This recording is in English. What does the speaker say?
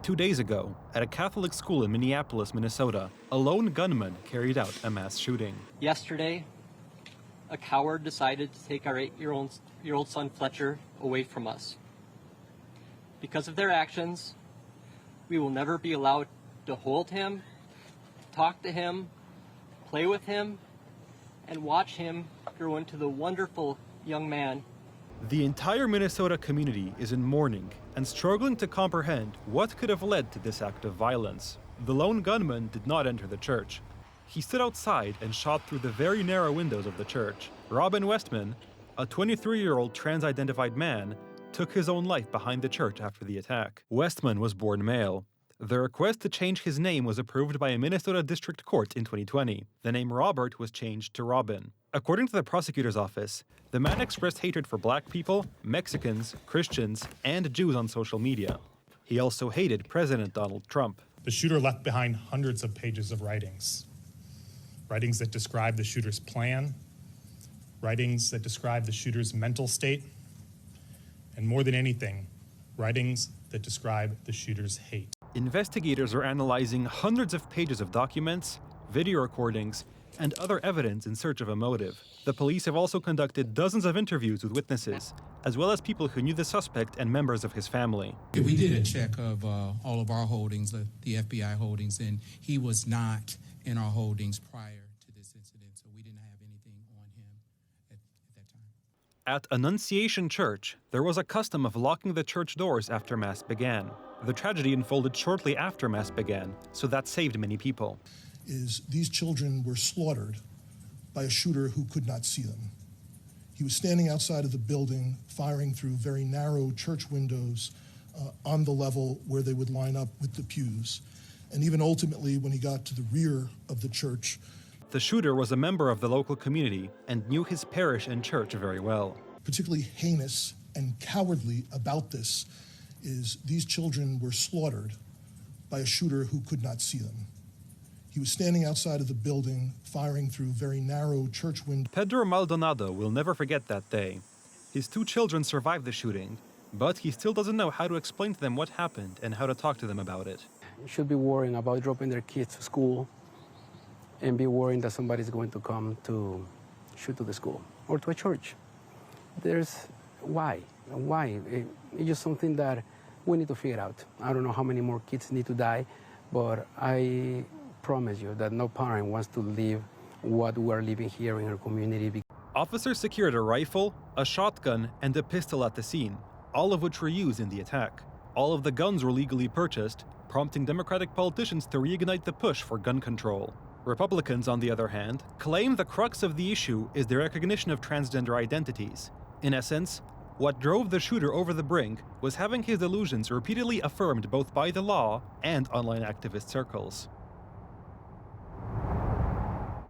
2 days ago, at a Catholic school in Minneapolis, Minnesota, a lone gunman carried out a mass shooting. Yesterday, a coward decided to take our 8-year-old son Fletcher away from us. Because of their actions, we will never be allowed to hold him, talk to him, play with him, and watch him grow into the wonderful young man. The entire Minnesota community is in mourning and struggling to comprehend what could have led to this act of violence. The lone gunman did not enter the church. He stood outside and shot through the very narrow windows of the church. Robin Westman, a 23-year-old trans-identified man, took his own life behind the church after the attack. Westman was born male. The request to change his name was approved by a Minnesota district court in 2020. The name Robert was changed to Robin. According to the prosecutor's office, the man expressed hatred for black people, Mexicans, Christians, and Jews on social media. He also hated President Donald Trump. The shooter left behind hundreds of pages of writings that describe the shooter's plan, writings that describe the shooter's mental state, and more than anything, writings that describe the shooter's hate. Investigators are analyzing hundreds of pages of documents, video recordings, and other evidence in search of a motive. The police have also conducted dozens of interviews with witnesses, as well as people who knew the suspect and members of his family. We did a check of all of our holdings, the FBI holdings, and he was not in our holdings prior to this incident, so we didn't have anything on him at that time. At Annunciation Church, there was a custom of locking the church doors after Mass began. The tragedy unfolded shortly after Mass began, so that saved many people. These children were slaughtered by a shooter who could not see them. He was standing outside of the building, firing through very narrow church windows on the level where they would line up with the pews. And even ultimately, when he got to the rear of the church. The shooter was a member of the local community and knew his parish and church very well. Particularly heinous and cowardly about this is these children were slaughtered by a shooter who could not see them. He was standing outside of the building, firing through very narrow church windows. Pedro Maldonado will never forget that day. His 2 children survived the shooting, but he still doesn't know how to explain to them what happened and how to talk to them about it. Should be worrying about dropping their kids to school and be worrying that somebody's going to come to shoot to the school or to a church. Why? It's just something that we need to figure out. I don't know how many more kids need to die, but I promise you that no parent wants to live what we're living here in our community. Officers secured a rifle, a shotgun, and a pistol at the scene, all of which were used in the attack. All of the guns were legally purchased, prompting Democratic politicians to reignite the push for gun control. Republicans, on the other hand, claim the crux of the issue is the recognition of transgender identities. In essence, what drove the shooter over the brink was having his delusions repeatedly affirmed both by the law and online activist circles.